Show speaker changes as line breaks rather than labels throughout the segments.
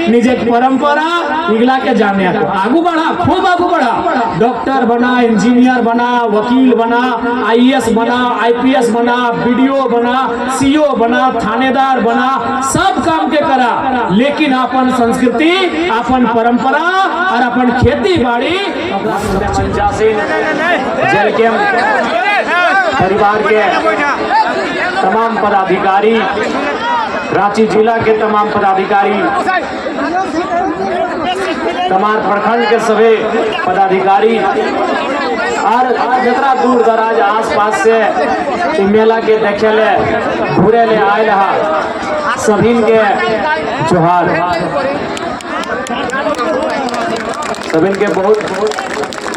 निजे परंपरा निगला के जाने को आगू बढ़ा, खूब आगू बढ़ा, डॉक्टर बना, इंजीनियर बना, वकील बना, आईएएस बना, आईपीएस बना, बीडीओ बना, सीओ बना, थानेदार बना, सब काम के करा, लेकिन अपन संस्कृति, अपन परंपरा और अपन खेती बाड़ी जल के परिवार के तमाम पदाधिकारी, रांची जिला के तमाम पदाधिकारी, तमाम प्रखंड के सभी पदाधिकारी और जितना दूर दराज आस पास से मेला के देखे ले घूरे ले आए रहा, सभी के जोहार, सभी के बहुत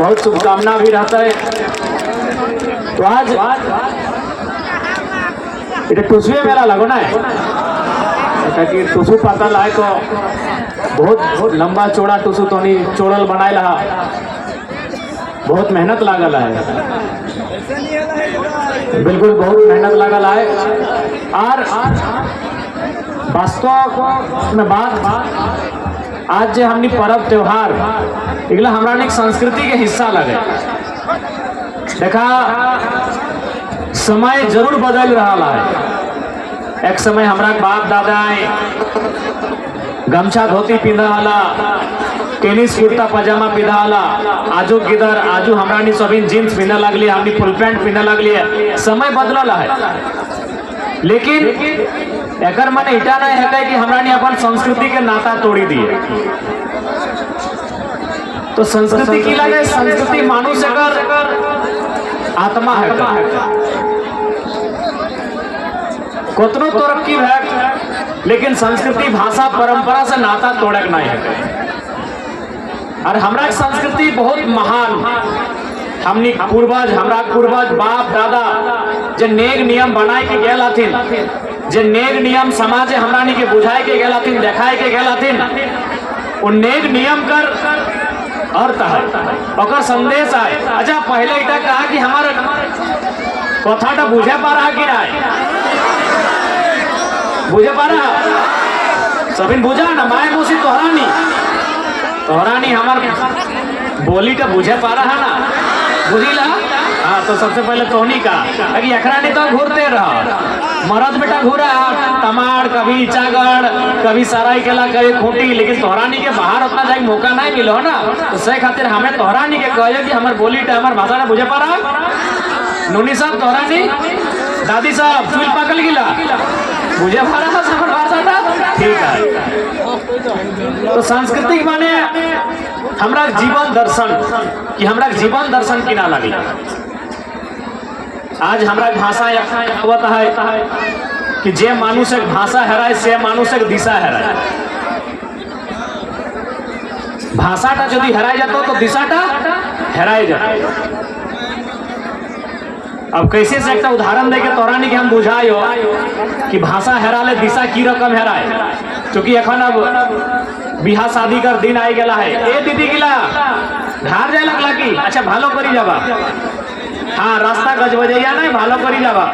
बहुत शुभकामना भी रहता है। तो आज এটা টুসুয়ে মেলা লাগো না, এটা কি টুসু পাতাল है तो बहुत लंबा चौड़ा टुसु तोनी चोड़ल बनाए रहा, बहुत मेहनत लागल है, बिल्कुल बहुत मेहनत लागल है। और वास्तव में बात आज जो हमनी पर्व त्योहार इगला हमरा ने संस्कृति के हिस्सा लगे। देखा समय जरूर बदल रहा है। एक समय हमारा बाप दादा गमछा धोती पिंधाला, टेनिस कुर्ता पजामा पिंधाला, आजू किधर आजू हमारा सभी जीन्स पिंधा लगली, हमनी फुल पैंट पिंधा लगली। समय बदलला है, लेकिन एकर मन इटा नहीं है कि हमारा अपन संस्कृति के नाता तोड़ी दिए। तो संस्कृति की लगे, संस्कृति मानुष आत्मा है, कतनो तरक्की है, लेकिन संस्कृति भाषा परंपरा से नाता तोड़क नहीं है। और हमरा संस्कृति बहुत महान, हमनी पूर्वज, हमरा पूर्वज बाप दादा जे नेग नियम बनाए के गेल हथिन, जे नेग नियम समाज हमरा के बुझाए के गेल हथिन, देखाए के गेल हथिन, वो नेग नियम कर अर्थ है, और संदेश है। अच्छा पहले इटा कहा कि हमारे कथाटा बुझे पा रहा कि बुझे पा रहा, सभी बुझा ना, माए मोसी तोहरानी हमार बोली का बुझे पा रहा ना, बुझिला। हाँ तो सबसे पहले तोहनी का अभी अखरानी तो घूरते रहा, मरद बेटा घूरा तमाड़, कभी चागड़, कभी सराय केला, कभी खूंटी, लेकिन तोहरानी के बाहर उतना जाए मौका नहीं मिलो ना। तो सही खातिर हमें तोहरानी के कहे कि हमारे बोली हमारे भाषा ना बुझे पा रहा। नूनी साहब तोहरानी, दादी साहब चूल पकड़ गिला, बुझे पा रहा हमारे भाषा था, ठीक है। तो सांस्कृतिक माने हमरा जीवन दर्शन कि हमरा जीवन दर्शन की ना लगी। आज हमरा भाषा होता है कि जे मानुष एक भाषा हेराए से मानुष एक दिशा हेराए। भाषाटा यदि हेराए जाता तो दिशाटा हेराए जाता। अब कैसे से एक उदाहरण देके तोरानी के हम बुझायो कि भाषा हेराले दिशा की रकम हेराए, क्योंकि एखन अब बिहा शादी कर दिन आई गला है। ए दीदी गिला घर जाए लगला की, अच्छा भालो करी जाबा, हाँ रास्ता गजबजैया नहीं भालो करी जाबा,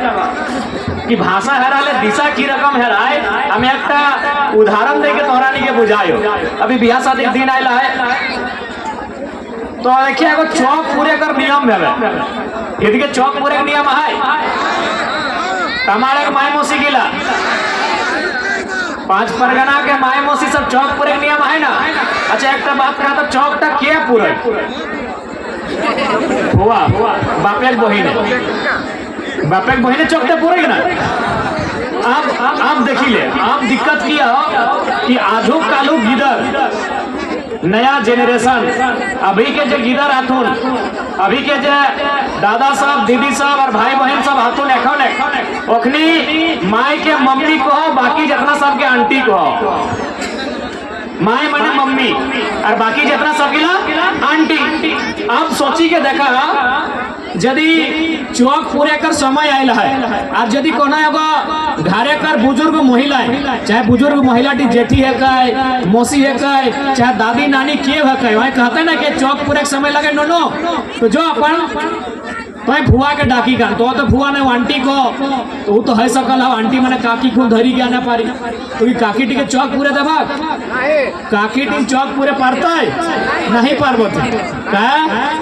कि भाषा हेराले दिशा की रकम हेराए। हमें एक उदाहरण देके तोरानी के बुझायो। अभी बिहा शादी दिन आयला है तो देखिए एगो चौक पूरे कर नियम है, यदि के चौक पूरे नियम है, हमारे माए मौसी गिला 5 परगना के माए मौसी सब चौक पूरे नियम है ना। अच्छा एक बात कहा तो चौक तक क्या पूरे हुआ, बापेक बहिने चौक तक पूरे ना। आप देखी ले, आप दिक्कत किया कि आधुक कालू गिदर नया जेनरेशन अभी के जो गिदर हाथुन, अभी के जो दादा साहब दीदी साहब और भाई बहन सब हाथुन एखन ओखनी माई के मम्मी को, बाकी जितना सब के आंटी को, माए माने मम्मी और बाकी जितना सब गिला आंटी। आप सोची के देखा यदि चौक पूरे कर समय आयल है, आज यदि कोना एगो घरे कर बुजुर्ग महिला है, चाहे बुजुर्ग महिला टी जेठी है काय, मौसी है काय, चाहे दादी नानी के है काय, वही कहते ना कि चौक पूरे समय लगे नो तो जो अपन तो फुआ के डाकी का तो फुआ ने आंटी को तो वो तो है सकल है आंटी मैंने काकी को धरी गया ना पारी तो काकी टी के चौक पूरे दबा काकी टी चौक पूरे पारता है नहीं पार्वत का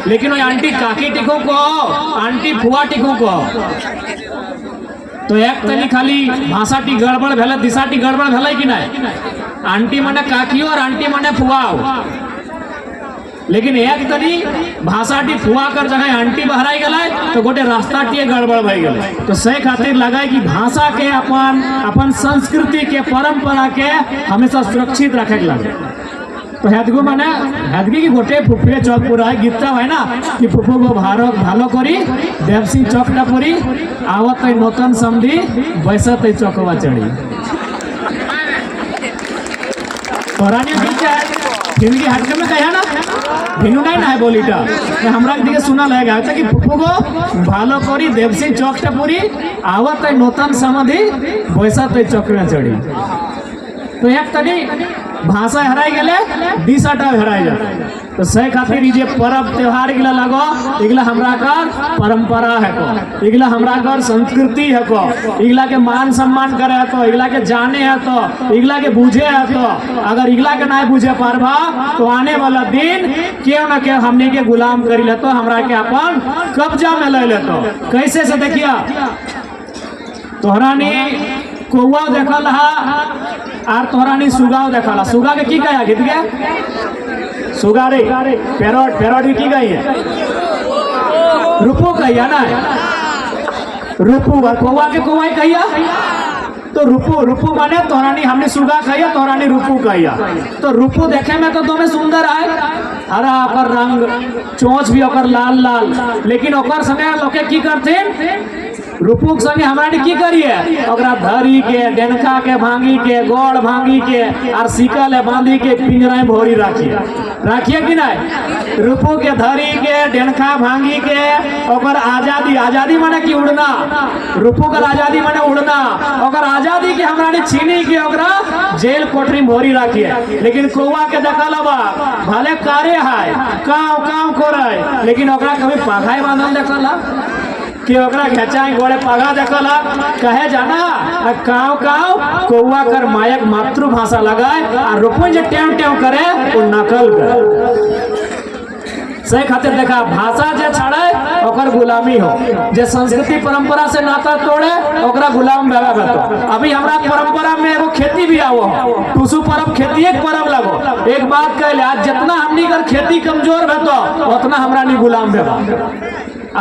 लेकिन वो आंटी काकी टिको को आंटी फुआ टिको को तो एक तनी खाली भाषा टी गड़बड़ भेल दिशा टी गड़बड़ भेल कि नहीं आंटी मने काकियो और आंटी मने फुआ लेकिन एक तनी भाषा टी फुआ कर जगह आंटी बहराई गलाय तो गोटे रास्ता टी गड़बड़ भई गए तो से खातिर लगाए कि भाषा के अपन संस्कृति के परंपरा के हमेशा सुरक्षित रखे के लगे तो हेदगु माने हेदगी की गोटे फुफे चौक पूरा है गीता है ना कि फुफू को भालो करी देवसिंह चौकटा पूरी आवत नूतन समझी बैसत चौकवा चढ़ी तोरानी हिंदी हटके में कहा ना भिनु नहीं ना है बोलीटा हमरा दिखे सुना लगेगा कि फुफू को भालो करी देवसिंह चौकटा पूरी आवत नूतन समझी बैसत चौक में चढ़ी तो एक तनी भाषा हराई गले दिशाटा हराई जाए तो से खातिर जे पर्व त्योहार इगला लगो इगला हमरा कर परंपरा है को इगला हमरा कर संस्कृति है को इगला के मान सम्मान करे है तो इगला के जाने है तो इगला के बुझे है तो अगर इगला के नहीं बुझे पारबा तो आने वाला दिन क्यों ना क्यों हमने के गुलाम करी ले तो हमरा के अपन कब्जा में ले ले तो कैसे से देखिया तोहरानी कौआ देखल हा आर तोहरानी सुगाव देखल हा सुगा के की कहा गीत गया सुगा रे पैरोट पैरोट की कही है रूपू कहिया ना रूपू कौआ के कौआ कहिया तो रूपू रूपू माने तोहरानी हमने सुगा कहिया तोहरानी रूपू कहिया तो रूपू देखे में तो दोनों सुंदर आए हरा ओकर रंग चोंच भी ओकर लाल लाल लेकिन ओकर संगे लोके की करते रूपुक संगे हमरा की करिए ओकरा धरी के डेनका के भांगी के गोड़ भांगी के और सिकल बांधी के पिंजरा में भोरी राखिए कि नहीं रूपू के धरी के डेनका भांगी के ओकर आजादी आजादी माने कि उड़ना रूपू का आजादी माने उड़ना ओकर आजादी के हमरा छीनी के ओकरा जेल कोठरी में भोरी राखिए लेकिन कौआ के देखल बा भले कारे है काव काव करे लेकिन ओकरा कभी पाघाई बांधल देखल कि ओकरा खेचाई गोड़े पगा देखल कहे जाना काव काव कौआ कर मायक मातृभाषा लगाए और रूपो जे टेव टेव करे वो नकल करे से खातिर देखा भाषा जे छाड़े ओकर गुलामी हो जे संस्कृति परंपरा से नाता तोड़े ओकरा गुलाम बेबे तो अभी हमरा परंपरा में एगो खेती भी आवो टूसू पर्व खेती एक पर्व लगो एक बात कहले आज जितना हमनी कर खेती कमजोर भेतो उतना हमरा नी गुलाम बेबा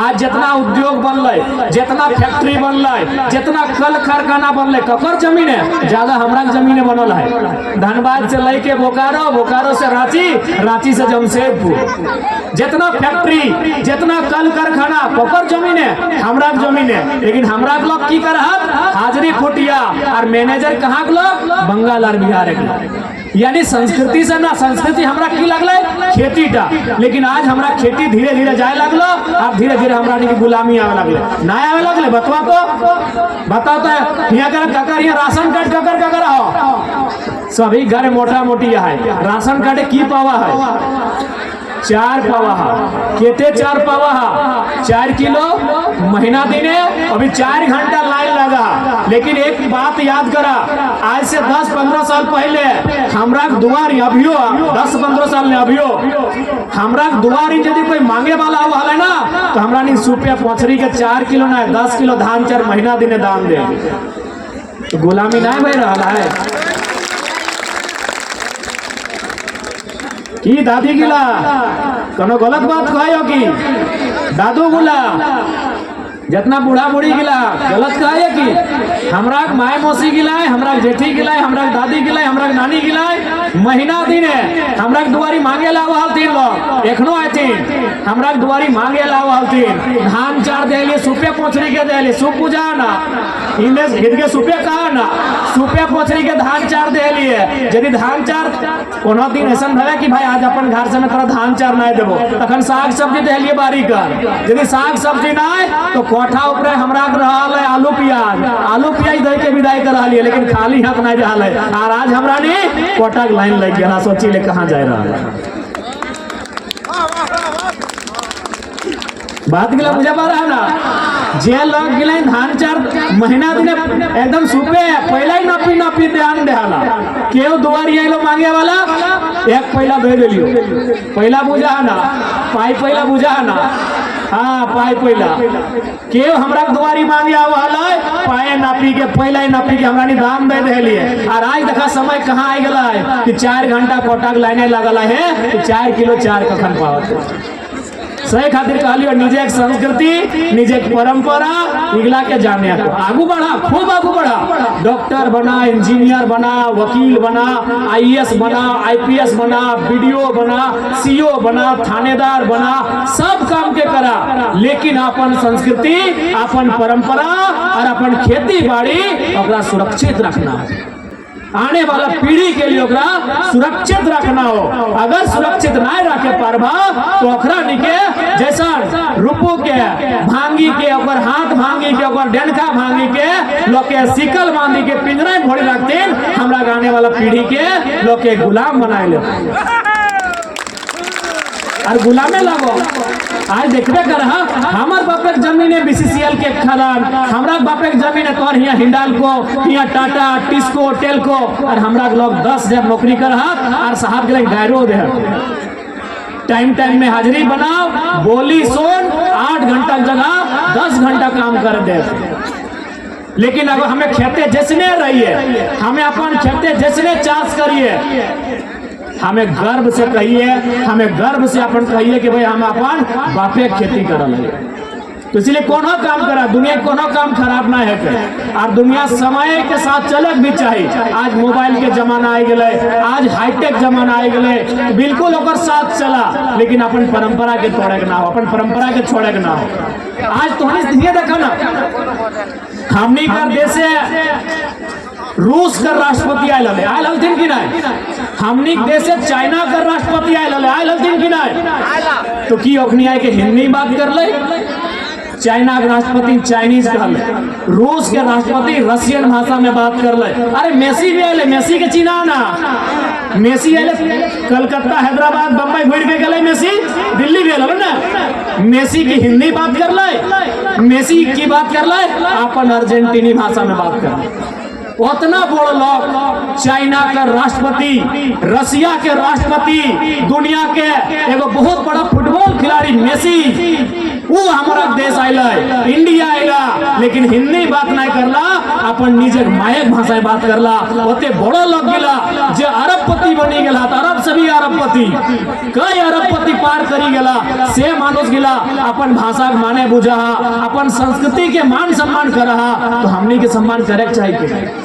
आज जितना उद्योग बनल जितना फैक्ट्री बनल जितना कल कारखाना बनल ककर जमीन है ज्यादा हमरा जमीन बनल है धनबाद से लेके बोकारो बोकारो से रांची रांची से जमशेदपुर जितना फैक्ट्री जितना कल कारखाना ककर जमीन है हमरा जमीन है लेकिन हमरा लोग की कर हाजरी फुटिया और मैनेजर कहाँ के लोग बंगाल और बिहार के यानी संस्कृति से ना संस्कृति हमरा की लगले खेती टा लेकिन आज हमरा खेती धीरे धीरे जाए लगलो और धीरे धीरे हमरा की गुलामी आवे लगले ना आवे लगले बताओ तो यहाँ कर ककर यहाँ राशन कार्ड ककर ककर हो सभी घर मोटा मोटी है राशन कार्ड की पावा है 4 पावा केते 4 पावा 4 किलो महीना दिने अभी 4 घंटा लाइन लगा लेकिन एक बात याद करा आज से 10-15 साल पहले हमरा दुआरी अभियो 10-15 साल ने अभियो हमरा दुआरी यदि कोई मांगे वाला हुआ है ना तो हमरा नहीं सुपे पोछरी के 4 किलो ना 10 किलो धान 4 महीना दिने दाम दे तो गुलामी नहीं भई रहा है की दादी गिला कोनो गलत बात कहो कि दादू गुला जितना बूढ़ा बूढ़ी गिला गलत कहे कि हमरा माय मौसी गिलाए हमरा जेठी गिलाए हमरा दादी गिलाए हमरा नानी गिलाए महीना दिन है हमरा दुआरी मांगे लावा हलतीन लोग एखनो आतीन हमरा दुआरी मांगे लावा हलतीन धान चार देलिए सुपे पोछरी के देलिए सुप पूजा ना इने गिद के सुपे कहा ना सुपे पोछरी के धान चार देलिए यदि धान चार कोनो दिन ऐसा भले कि भाई आज अपन घर से मैं तोरा धान चार नहीं देबो तखन साग सब्जी देलिए बारी कर यदि साग सब्जी नहीं तो कोठा ऊपर हमरा रहल है आलू प्याज दे के विदाई कर रही है लेकिन खाली हाथ नहीं रहल है और आज हमरा ने कोठा के लाइन लग गया सोची ले कहां जाए रहा बात गिला बुझा पा रहा ना जे लोग गिला धान 4 महीना दिन एकदम सुपे पहला ही नापी ध्यान देहाला केव दुआरी आइलो मांगे वाला एक पहला दे देलियो पहला बुझा ना पाई पहला बुझा ना हाँ पाई पहला केव हमरा दुआरी मांगे वाला पाए नापी के पहला ही नापी के हमरा दाम दे देलिए और आज देखा समय कहाँ आ गला है कि 4 घंटा कोटा लाइने लगल है कि 4 किलो 4 कखन पावत सही खातिर कहलियो निजे एक संस्कृति निजे एक परंपरा इगला के जाने आगू बढ़ा खूब आगू बढ़ा डॉक्टर बना इंजीनियर बना वकील बना आईएएस बना आईपीएस बना बीडीओ बना सीओ बना थानेदार बना सब काम के करा लेकिन अपन संस्कृति अपन परंपरा और अपन खेती बाड़ी ओकरा सुरक्षित रखना आने वाला पीढ़ी के लिए सुरक्षित रखना हो अगर सुरक्षित ना रखे पारबा तो ओकरा निके जैसा रूपो के भांगी के ओकर हाथ भांगी के ओकर डंका भांगी के लोग के सिकल बांधी के पिंजरा में भोड़ी रखते हमरा आने वाला पीढ़ी के लोग के गुलाम बनाए ले और गुलामे लगो आज देखबे कर हमार बापेक जमीन है बीसीसीएल के खदान हमरा बापेक जमीन है तोर हिया हिंडाल्को हिया टाटा टिस्को टेल्को और हमरा लोग 10,000 नौकरी कर और साहब के गायरो दे टाइम में हाजिरी बनाओ बोली सोन 8 घंटा जगह 10 घंटा काम कर दे लेकिन अगर हमें खेते जैसने रहिए हमें अपन खेते जैसने चाष करिए हमें गर्व से कहिए हमें गर्व से अपन कहिए कि भाई हम अपन बापे खेती करल है तो इसलिए कोनो काम करा दुनिया कोनो काम खराब ना है और दुनिया समय के साथ चलक भी चाहिए आज मोबाइल के जमाना आ गए आज हाईटेक जमाना आ गए बिल्कुल ओकर साथ चला लेकिन अपन परंपरा के तोड़े के ना हो अपन परंपरा के छोड़े के ना हो आज तो हम देखा ना हमनी का देश रूस का राष्ट्रपति आयल हलथिन कि नहीं हमनी देश से चाइना का राष्ट्रपति आयल हलथिन कि नहीं तो की ओखनी आए के हिंदी बात कर ले चाइना के राष्ट्रपति चाइनीज कहल रूस के राष्ट्रपति रशियन भाषा में बात कर ले अरे मेसी भी आए मेसी के चीना ना मेसी आए कलकत्ता हैदराबाद बम्बई घूर के गए मेसी दिल्ली भी ना मेसी की हिंदी बात कर ले मेसी की बात कर ले अपन अर्जेंटीनी भाषा में बात कर ले उतना बड़ा लोग चाइना का राष्ट्रपति रसिया के राष्ट्रपति दुनिया के एगो बहुत बड़ा फुटबॉल खिलाड़ी मेसी वो हमारा देश आयला इंडिया आयला लेकिन हिंदी बात नहीं करला अपन निजे मायक भाषा में बात करला ओते बड़ा लोग गिला जे अरबपति बनी गेला अरब से भी अरबपति कई अरबपति पार करी गेला से मानुष गिला अपन भाषा के माने बुझा अपन संस्कृति के मान सम्मान कर तो हमनी के सम्मान करे चाहिए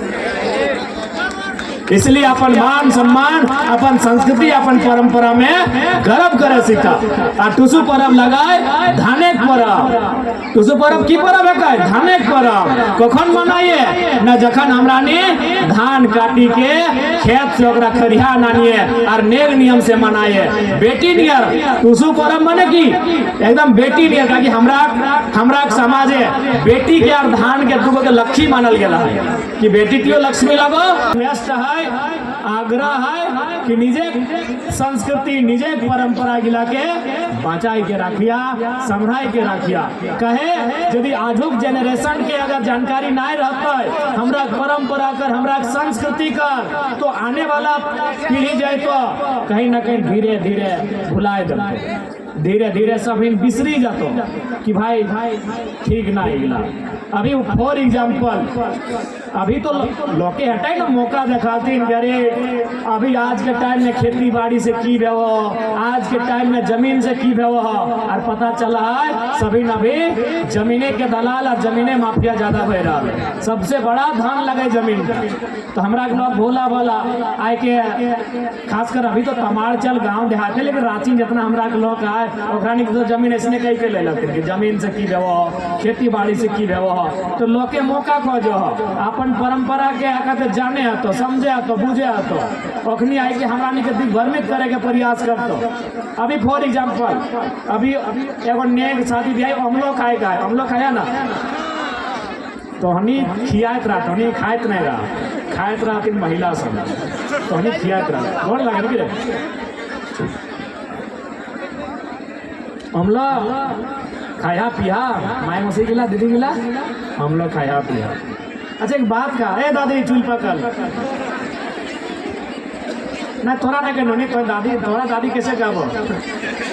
इसलिए अपन मान सम्मान अपन संस्कृति अपन परंपरा में गर्व करे सीखा और टुसु परब लगाए धानेक परब टुसु परब की परब है धानेक परब कखन मनाइए न जखन हमरा ने धान काटी के खेत से ओकरा खरिया नानिए और नेग नियम से मनाइए बेटी नियर टुसु परब माने की एकदम बेटी नियर ताकि हमरा समाज है बेटी के और धान के दुगो के लक्ष्मी मानल गेला कि बेटी तियो लक्ष्मी लगो व्यस्त है आग्रह है कि निजे संस्कृति निजे परंपरा गिला के बचाई के रखिया संभाई के रखिया कहे यदि आधुनिक जेनरेशन के अगर जानकारी नहीं रहता है हमरा परंपरा कर हमरा संस्कृति कर तो आने वाला पीढ़ी जाए तो कहीं ना कहीं धीरे धीरे भुलाए जाते धीरे धीरे सब बिसरी जातो कि भाई ठीक ना हिला अभी फॉर एग्जाम्पल अभी तो लोके हटाए ना मौका दिखाती अरे अभी आज के टाइम में खेती बाड़ी से की भेव आज के टाइम में जमीन से की भेव और पता चला है सभी नभी जमीने के दलाल और जमीने माफिया ज्यादा बह रहा है सबसे बड़ा धान लगे जमीन का तो हमरा लोग भोला भोला आए के खासकर अभी तो तमाड़चल गांव देहात है लेकिन रांची जितना हमरा लोग आए तो जमीन ऐसने कहीं के ले लगते कि जमीन से की भेव खेती बाड़ी से की भेव तो लोग के मौका खोजो अपन परंपरा के कहते जाने तो समझे तो बुझे तो अखनी आई के हमरा के दिग्भ्रमित करे के प्रयास करतो अभी फॉर एग्जाम्पल अभी एगो नेक शादी ब्याह अमलो खाया ना तो हनी खियात रहा तो हनी खाइत नहीं रहा खाइत रहा कि महिला सब तो हनी खियात रहा कौन लगे रे अमला खाया पिया माए मौसी गिला दीदी गिला हम लोग खाया पिया। अच्छा एक बात का ए दादी चुल पकल ना तोरा ना के नोनी तो दादी तोरा दादी कैसे कहबो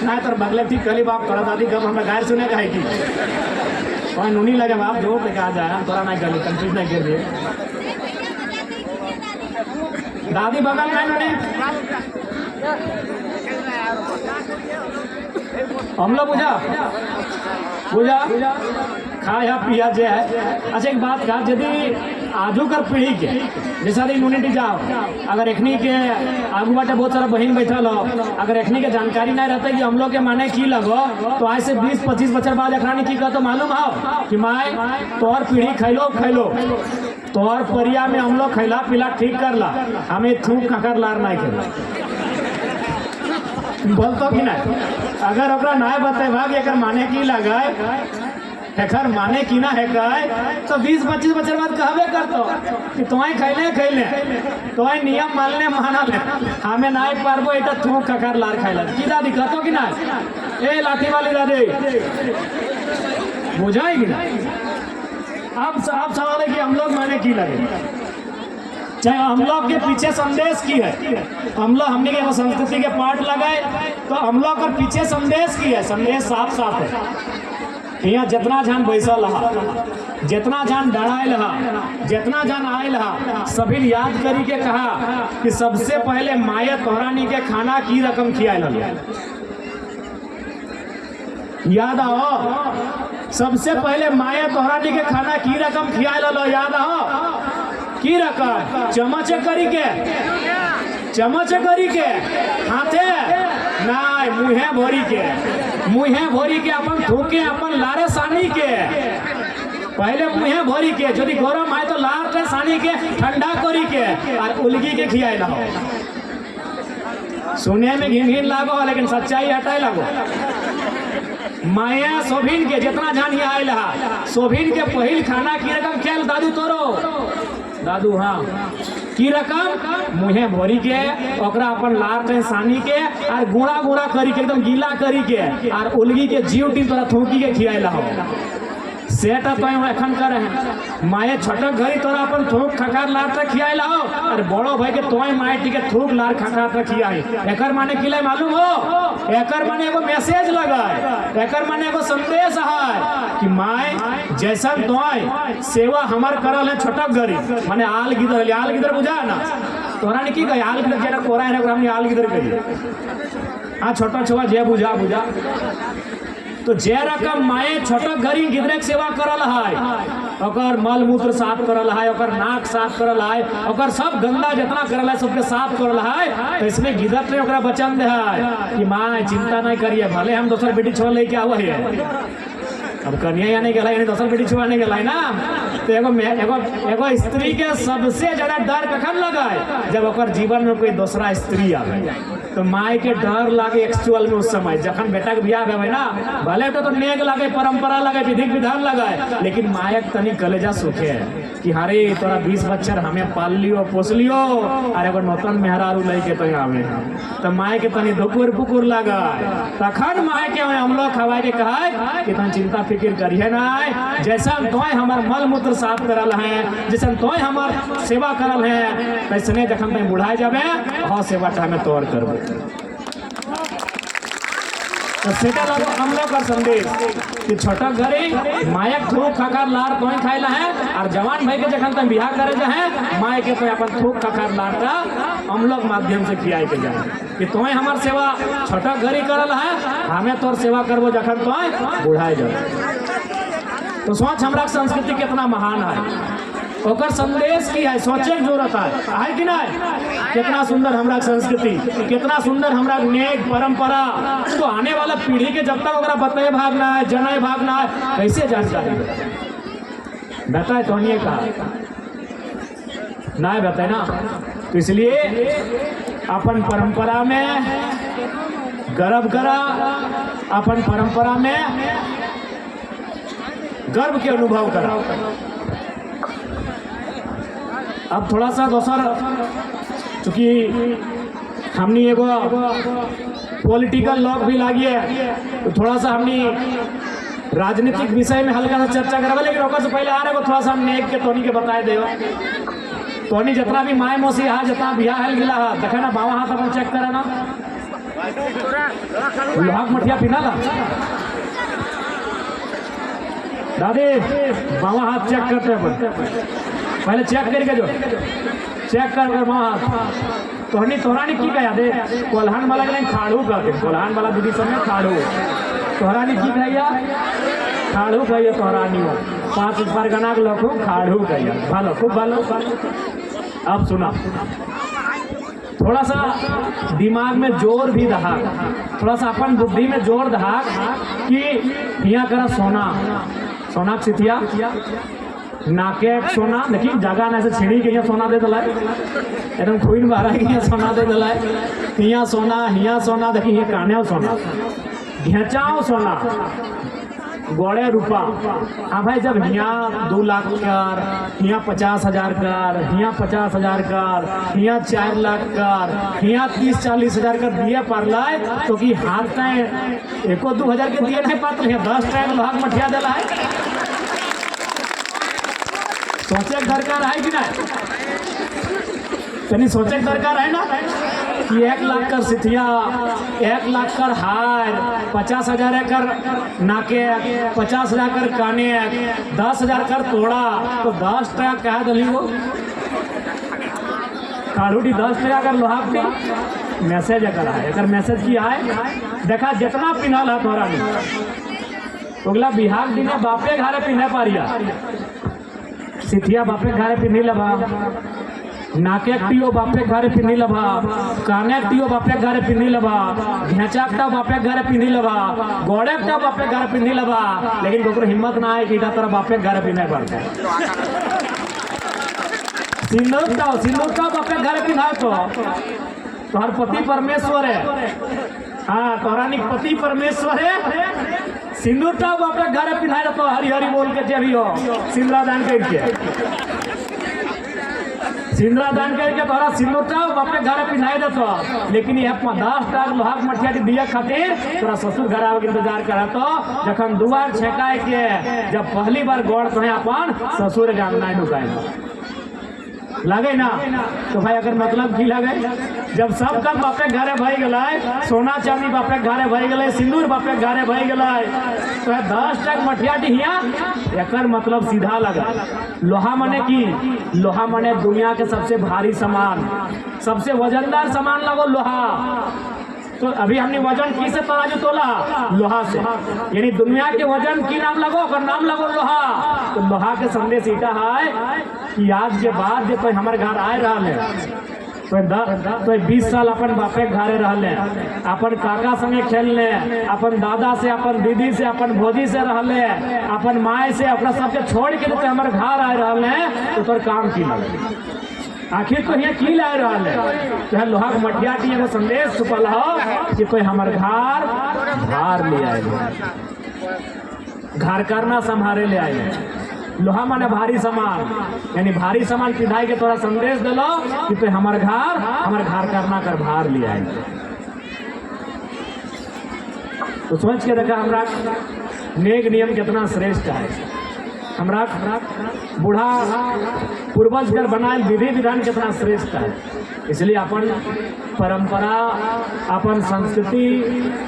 ना तोर बगले ठीक कली बाप तोरा दादी कब हमरा गायर सुने का है की और नोनी लगे बाप जोर पे कहा जा रहा तोरा ना गली कंफ्यूज नहीं कर दिए दादी बगल में नोनी हम लोग बुझा बुझा खाया पिया जे है। अच्छा एक बात का यदि आजू कर पीढ़ी के जैसा यूनिटी जाओ अगर एखनी के आगू बाटे बहुत सारा बहन बैठल हो अगर एखनी के जानकारी नहीं रहता कि हम लोग के माने की लगो तो आज से 20-25 बच्चर बाद एकरानी की कहतो मालूम हो कि माए तोहर पीढ़ी खैलो खैलो तोहर परिया में हम लोग खैला पीला ठीक करला हमें थूक ककर लार नहीं खेला बोलतो कि नहीं अगर ओकरा नहीं बते भाग एकर माने की लगाए एकर माने की ना है तो 20-25 बच्चर बाद कहबे करतो कि तुम्हें खैले खैले तुम्हें नियम मानने माना ले हमें नहीं पारबो इटा थूक ककर लार खैला की दादी कहतो कि ना ए लाठी वाली दादी बुझाएगी ना। अब सवाल है कि हम लोग माने की लगे चाहे हम लोग के पीछे संदेश की है हम लोग हमने के संस्कृति के पाठ लगाए तो हम लोग का पीछे संदेश की है संदेश साफ साफ है। यहाँ जितना जान बैसल रहा जितना जान डरायल रहा जितना जान आयल रहा सभी याद करी के कहा कि सबसे पहले माये तोहरानी के खाना की रकम खियाल याद आओ सबसे पहले माये तोहरानी के खाना की रकम खियाल याद आओ की रकम चम्मच करी के हाथे नाय मुहे भोरी के अपन थूके अपन लारे सानी के पहले मुहे भोरी के यदि गरम है तो लार के सानी के ठंडा करी के और उलगी के खियाए ला सुने में घिन घिन लागो लेकिन सच्चाई हटाए लागो माया सोभिन के जितना जान आयल सोभिन के पहिल खाना की रकम खेल दादू तोरो दादू हाँ की रकम मुहे भरी के ओकरा अपन लार के सानी के और गुड़ा गुड़ा करी के एकदम गीला करी के और उलगी के जीव टीम तोरा थूकी के खियाला हो सेटा तो एखन करे हैं माये छोटक घरी तोरा अपन थूक खकार लार तक खियाला हो और बड़ो भाई के तोय माये टी के थूक लार खकार तक खियाई एकर माने किले मालूम हो एकर माने एगो मैसेज लगाए एकर माने एगो संदेश है कि माय जैसन तोय सेवा हमार करल है छोटक घरी माने आल गिदर बुझा ना तोरा ने की कहे आल गिदर जेना कोरा है ना हमने आल गिदर कही हां छोटा छोआ जे बुझा तो जे रकम माए छोटक घरी गिदरे के सेवा करल है ओकर मल मूत्र साफ करल है ओकर नाक साफ करल है ओकर सब गंदा जितना करल है सबके साफ करल है तो इसमें गिदर ने ओकरा वचन दे है कि माँ चिंता नहीं करिए भले हम दोसर बेटी छोड़ लेके आवे है अब कन्या या नहीं गला यानी दोसर बेटी छुआ नहीं गला ना तो एगो स्त्री के सबसे ज्यादा डर कखन लगा है जब ओकर जीवन में कोई दूसरा स्त्री आवे तो माई के डर लागे एक्चुअल में उस समय जखन बेटा के बियाह भेवे ना भले तो नेक लागे परंपरा लगे विधि विधान लगे लेकिन मायक तनी कलेजा सूखे कि हरे तोरा 20 बच्चर हमें पाल लियो पोस लियो और एगो नौतन मेहरारू लेके तो आवे तो माय के तनी धुकुर पुकुर लगा तखन माय के हम लोग खवाए के कहा कि तन चिंता फिक्र करिए ना जैसा तोय हमार मल मूत्र साफ करल है जैसा तोय हमार सेवा करल है वैसने जखन तक बुढ़ाए जाबे हाँ सेवा हमें तोड़ करबे तो सेटा लगो हम लोग का संदेश कि छोटा घरे मायक थूक खकार लार तोय खाइला है और जवान भाई के जखन तक बियाह करे जा है माय के तो अपन थूक खकार लार का हम लोग माध्यम से खियाए के जाए कि तोय हमार सेवा छोटा घरी करल है हमें तोर सेवा करबो जखन तोय बुढ़ाए जाए तो सोच हमरा संस्कृति कितना महान है ओकर संदेश की है सोचे की जरूरत है कि नहीं कितना सुंदर हमरा संस्कृति कितना सुंदर हमरा नेक परंपरा तो आने वाला पीढ़ी के जब तक ओकरा बताए भागना है जनाए भागना है कैसे जानकारी बताए तो नहीं कहा ना बताए ना तो इसलिए अपन परंपरा में गर्व करा अपन परंपरा में गर्व के अनुभव करा। अब थोड़ा सा दोसर चूँकि हमनी एगो पॉलिटिकल लॉक भी लागिए तो थोड़ा सा हमनी राजनीतिक विषय में हल्का सा चर्चा करवा, लेकिन ओकर से पहले आ रहे थोड़ा सा हम नेक के तोनी के बताए दे। तोनी जितना भी माय मौसी है, जितना बियाह हल गिला है, देखे ना बाबा हाथ अपन चेक करा ना, लोहा मठिया पीना ला दादी, बाबा हाथ चेक करते हैं पहले चेक करके जो चेक कर बाबा हाथ। तोहरा ने की कहा दे कोल्हान वाला के खाड़ू कहते, कोल्हान वाला दीदी सब में खाड़ू, तोहरा ने की कहिया खाड़ू कहिए, तोहरा नहीं 5 परगना के लोग खाड़ू कहिए, भालो खूब भालो। अब सुना, थोड़ा सा दिमाग में जोर भी दहा, थोड़ा सा अपन बुद्धि में जोर दहा कि यहाँ करा सोना, सोना सिथिया नाके सोना देखी जगह ना से छिड़ी के यहाँ सोना दे दिलाए, एकदम खून बारा के यहाँ सोना दे दिलाए, हियाँ सोना देखी ये काने सोना, घेचाओ सोना, गोड़े रूपा। हाँ भाई, जब यहाँ 2 लाख कर, यहाँ 50,000 कर, यहाँ 50,000 कर, यहाँ 4 लाख कर, यहाँ 30-40 हजार कर दिए पर लाए, तो कि हाथ टाइम 1-2 हजार के दिए नहीं पाते, 10 टाइम लोहा मठिया दिला है। सोचे दरकार है कि नहीं, तनी सोचे दरकार है ना कि 1 लाख कर सिथिया, 1 लाख कर हार, 50,000 कर नाके, 50,000 कर काने, 10,000 कर तोड़ा, तो 10 टका कह दली वो कालूटी 10 टका कर लोहा की मैसेज अगर आए, अगर मैसेज की आए देखा जितना पिन्हल है तोरा नहीं, अगला बिहार दिन बापे घरे पिन्हे पारिया, सिथिया बापे घरे पिन्ही लबा, नाके टियो बापे घरे पिन्ही लबा, काने टियो बापे घरे पिन्ही लबा, घेचाकटा बापे घरे पिन्ही लबा, गोड़ेकटा बापे घरे पिन्ही लबा, लेकिन कोकरो हिम्मत ना है कि तेरा बापे घरे पिन्हे पड़ता। सिंदूरटा बापे घरे पिन्हा तो तोहर पति परमेश्वर है, हाँ तोहरानी पति परमेश्वर है, सिंदूरटा बापे घरे पिन्हा तो हरी हरी बोल के जे भी हो सिंदूरा दान करके, सिंदूरा दान करके तोहरा सिंदूरटा बापे घरे पिन्हाई देतो, लेकिन यह 10 टाक लोहा मठिया के दिया खातिर तोरा ससुर घर आवे के इंतजार करा, तो जखन दुआर छेकाए के जब पहली बार गौड़ तो अपन ससुर के अंगना ढुकाए लगे ना, तो भाई अगर मतलब की लगे, जब सब कल बापे घरे भई गलाय, सोना चांदी बापे घरे भई गलाय, सिंदूर बापे घरे भई गलाय, तो 10 टक मठिया डिहिया, एकर मतलब सीधा लगा लोहा मने की, लोहा मने दुनिया के सबसे भारी सामान, सबसे वजनदार सामान लगो लोहा। तो अभी हमने वजन की से तराजू तोला, लोहा से, यानी दुनिया के वजन की नाम लगो, कर नाम लगो लोहा। तो लोहा के संदेश इटा है कि आज के बाद जो कोई हमारे घर आए रहा है तो 20 साल अपन बापे घरे रहले, अपन काका संगे खेलने, अपन दादा से, अपन दीदी से, अपन भौजी से रहले, अपन माए से, अपना सबके छोड़ के तो हमारे घर आए रहले, तो तोर काम की लगे, आखिर तो यहाँ की लाए रहा है, लोहा के मठिया की एगो संदेश छुपल हो कि कोई हमारे घर भार ले आए, घर करना संभारे ले आए। लोहा माने भारी सामान, यानी भारी सामान पिधाई के तोरा संदेश दिलो कि तो हमारे घर करना कर भार ले आए। तो सोच के देखा हमरा नेक नियम कितना श्रेष्ठ है, हमरा बूढ़ा पूर्वज कर बनाए विधि विधान कितना श्रेष्ठ है। इसलिए अपन परंपरा, अपन संस्कृति,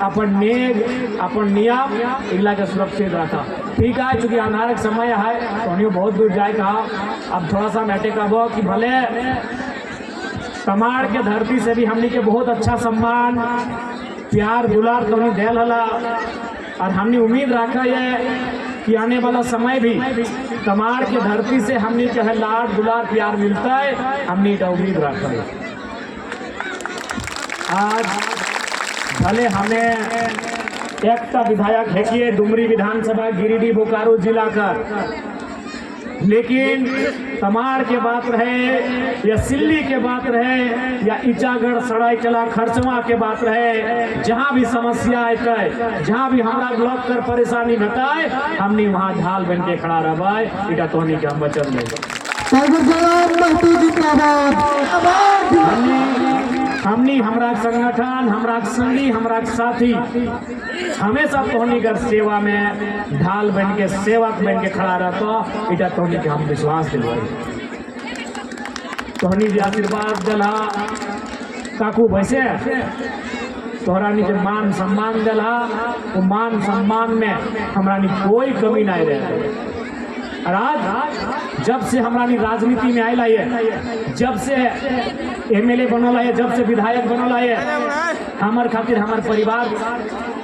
अपन नेग, अपन नियम इला के सुरक्षित रखा। ठीक है, चूंकि अंधारक समय है तो बहुत दूर जाए कहा, अब थोड़ा सा मैटे कहबो कि भले तमाड़ के धरती से भी हमने के बहुत अच्छा सम्मान प्यार दुलार तो देल हला, और हमने उम्मीद रखा है कि आने वाला समय भी तमाड़ के धरती से हमने जो है लाड दुलार प्यार मिलता है, हमने का उम्मीद रखा है। आज भले हमें एकता विधायक है कि डुमरी विधानसभा गिरिडीह बोकारो जिला का, लेकिन तमाड़ के बात रहे या सिल्ली के बात रहे या इचागढ़ सरायकला खरचवा के बात रहे, जहाँ भी समस्या आए, जहाँ भी हमारा ब्लॉक कर परेशानी बताए, हमने वहाँ ढाल बन के खड़ा रहा इटा तो नहीं के हम बचल नहीं। हमनी हमरा संगठन, हमरा संगी, हमरा साथी हमेशा तोहनी कर सेवा में ढाल बन के, सेवक बन के खड़ा रहता। इटा तोहनी के हम विश्वास दिलवाई। तोहनी जे आशीर्वाद दिला काकू वैसे तोहरा नी जो मान सम्मान दिला, वो मान सम्मान में हमरा नी कोई कमी नहीं रहे। और आज जब से हमरा नी राजनीति में आयल है, जब से एमएलए बनल है, जब से विधायक बनल है, हमार खातिर हमार परिवार,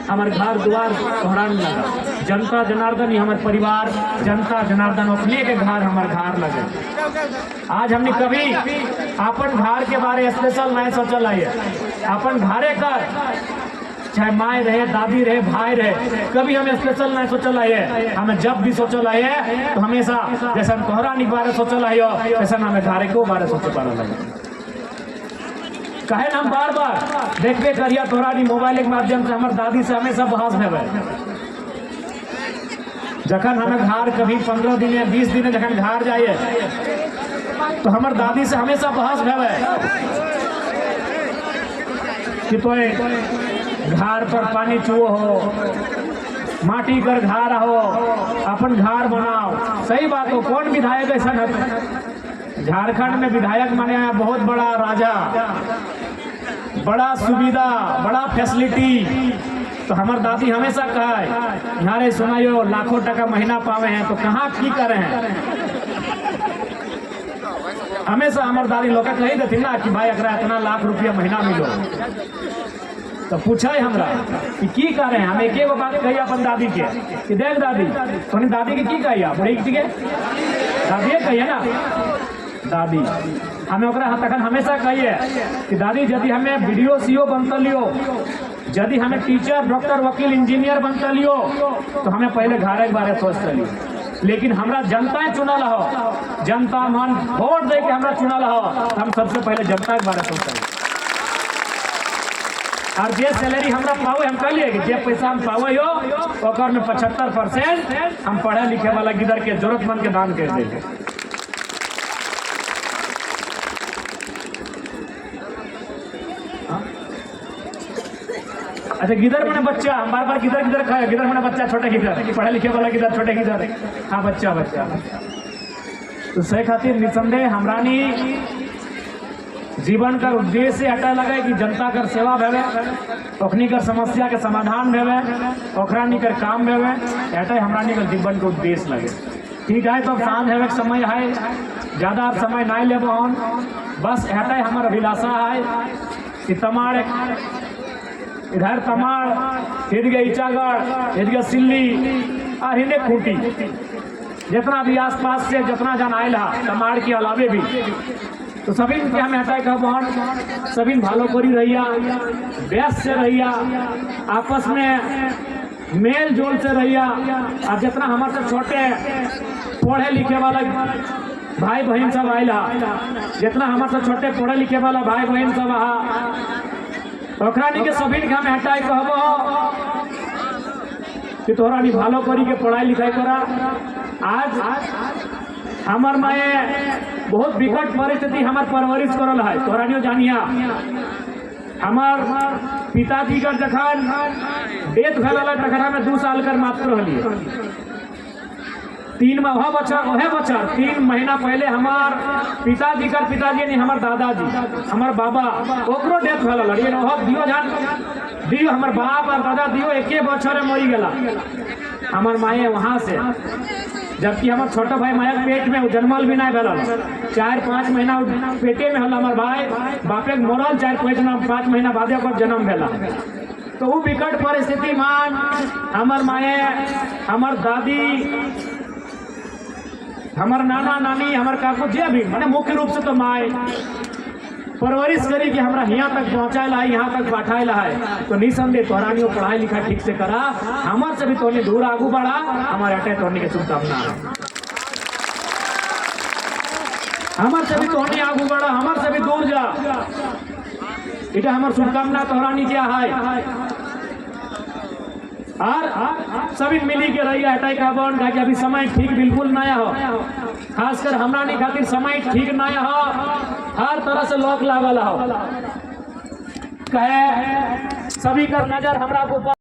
हमार घर द्वार तोहरा नहीं लगा। जनता जनार्दन ही हमार परिवार, जनता जनार्दन अपने के घर हमार घर लगे। आज हमने कभी अपन घर के बारे स्पेशल नहीं सोचल है। अपन घरे कर, चाहे माए रहे, दादी रहे, भाई रहे, कभी हमें स्पेशल नहीं सोचल है। हमें जब भी सोचल है तो हमेशा जैसा तोहरा नहीं बारे सोचल है, वैसा हमें घरे को बारे सोचे पा लगे। कहे हम बार बार देखबे करिया तोहरा नी मोबाइल के माध्यम से हमारे दादी से हमेशा बहस भेवे। जखन हमें घर कभी 15 दिन 20 दिन जखन घर जाइए तो हमारे दादी से हमेशा बहस भेवे कि तो घर पर पानी चुओ हो, माटी कर घर हो, अपन घर बनाओ। सही बात हो। कौन विधायक ऐसा है? झारखंड में विधायक माने बहुत बड़ा राजा, बड़ा सुविधा, बड़ा फैसिलिटी। तो हमार दादी हमेशा कहे यहाँ रे सुनाइयो लाखों टका महीना पावे हैं तो कहाँ की करे हैं। हमेशा हमार दादी लोग कही देती ना कि भाई अगर इतना लाख रुपया महीना मिलो तो पूछे हमरा कि करे हैं। हम एक बात कही अपन दादी के कि देख दादी तो दादी के की कही बड़ी के दादी कहिए ना दादी हमें तक हमेशा कहिए कि दादी यदि हमें वीडियो सीओ बनता लियो, यदि हमें टीचर, डॉक्टर, वकील, इंजीनियर बनता लियो तो हमें पहले घर के बारे सोचते लियो। लेकिन हमरा जनता चुनल हो, जनता मन वोट दे के हमरा चुनल हो, हम सबसे पहले जनता के बारे सोचते लियो। और जे सैलरी हमरा पावे हम कह लिए कि जे पैसा हम पावे हो ओकर में 75% हम पढ़े लिखे वाला गिदर के जरूरतमंद के दान कर देंगे। अच्छा गिदर मैंने बच्चा, हम बार बार गिदर गिदर खाए, गिदर मैंने बच्चा, छोटे गिदर, पढ़े लिखे वाला गिदर, छोटे गिदर, हाँ बच्चा बच्चा। तो सही खातिर निसंदेह हमरानी जीवन का उद्देश्य हटा लगे कि जनता कर सेवा भेवे, ओखनी कर समस्या के समाधान भेवे, ओखरानी कर काम भेवे, हटा हमरानी कर जीवन के उद्देश्य लगे। ठीक है, तो सांझ हेवे के समय है, ज़्यादा आप समय नहीं ले बहन, बस हटा हमारा अभिलाषा है कि तमाड़ इधर तमाड़ हिदगे ईचागढ़, हिदगे सिल्ली और हिंदे खूंटी, जितना भी आसपास से जितना जन आयल है तमाड़ के अलावे भी, तो सभी के हमें हटाए कह बहन सभी भालो करी रहिया, व्यस्त से रहिया, आपस में मेल जोल से रहिया। और जितना हमारे से छोटे पढ़े लिखे वाला भाई बहन सब आयल, जितना हमारे से छोटे पढ़े लिखे वाला भाई बहन सब ओखरानी के सभी के हमें हटाए कहब कि तोहरा नी भालो करी के पढ़ाई लिखाई करा। आज हमार माए बहुत विकट परिस्थिति हमार परवरिश करल है, तोहरा नियो जानिया। हमार पिताजी का जखन डेथ भेल तखन हमें 2 साल कर मात्र रहलिए। 3 बच्चा 3 महीना पहले हमार पिताजी नहीं हमार दादाजी, हमार बाबा ओकरो डेथ भेल लेकिन दियो जान दियो हमार बाप और दादा दियो एके बच्चे मरी गला हमार माए वहाँ से। जबकि हमार छोटा भाई माया पेट में जन्मल भी नहीं भेल, 4-5 महीना पेटे में हल हमार भाई बापे मरल 4-5 महीना बाद जन्म भेला। तो वो विकट परिस्थिति मान हमार माए, हमार दादी, हमार नाना नानी, हमार काकू जे भी मैंने मुख्य रूप से तो माए परवरिश करी कि हमरा यहाँ तक पहुँचाला है, यहाँ तक बैठाला है। तो निसंदेह तोहरानियों पढ़ाई लिखाई ठीक से करा, हमार से भी तोहनी दूर आगू बढ़ा, हमारे अटे तोहनी के शुभकामना है। हमार से भी तोहनी आगू बढ़ा, हमार से भी दूर जा, इटा हमार शुभकामना तोहरानी क्या है। और सभी मिली के रहिए हटाई का बन कि अभी समय ठीक बिल्कुल नया हो, खासकर हमरा नहीं खातिर समय ठीक नया हो, हर तरह से लोग लागल हो। कहे सभी कर नजर हमरा ऊपर